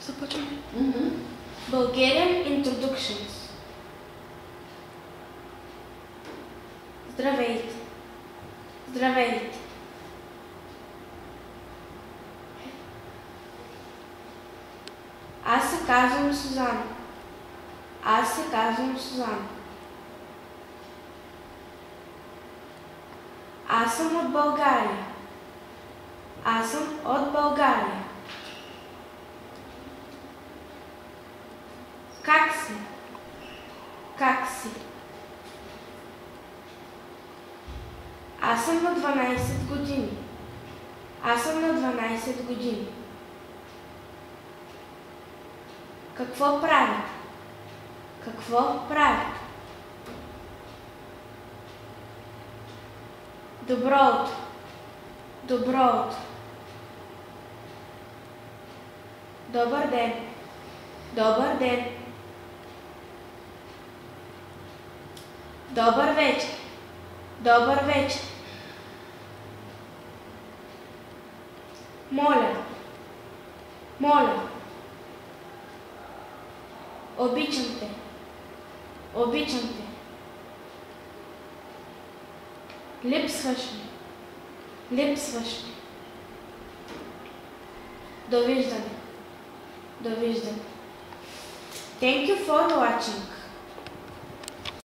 Започваме. Bulgarian Introductions. Здравейте! Здравейте! Аз се казвам Сузана. Аз се казвам Сузана. Аз съм от България. Аз съм от България. Как си? Как си? Аз съм на 12 години. Аз съм на 12 години. Какво правя? Какво правя? Добро утро. Добро утро. Добър ден. Добър ден. Добър вечер. Добър вечер. Моля. Моля. Обичам те. Обичам те. Липсваш ми. Липсваш ми. Довиждане. Довиждане. Thank you for watching.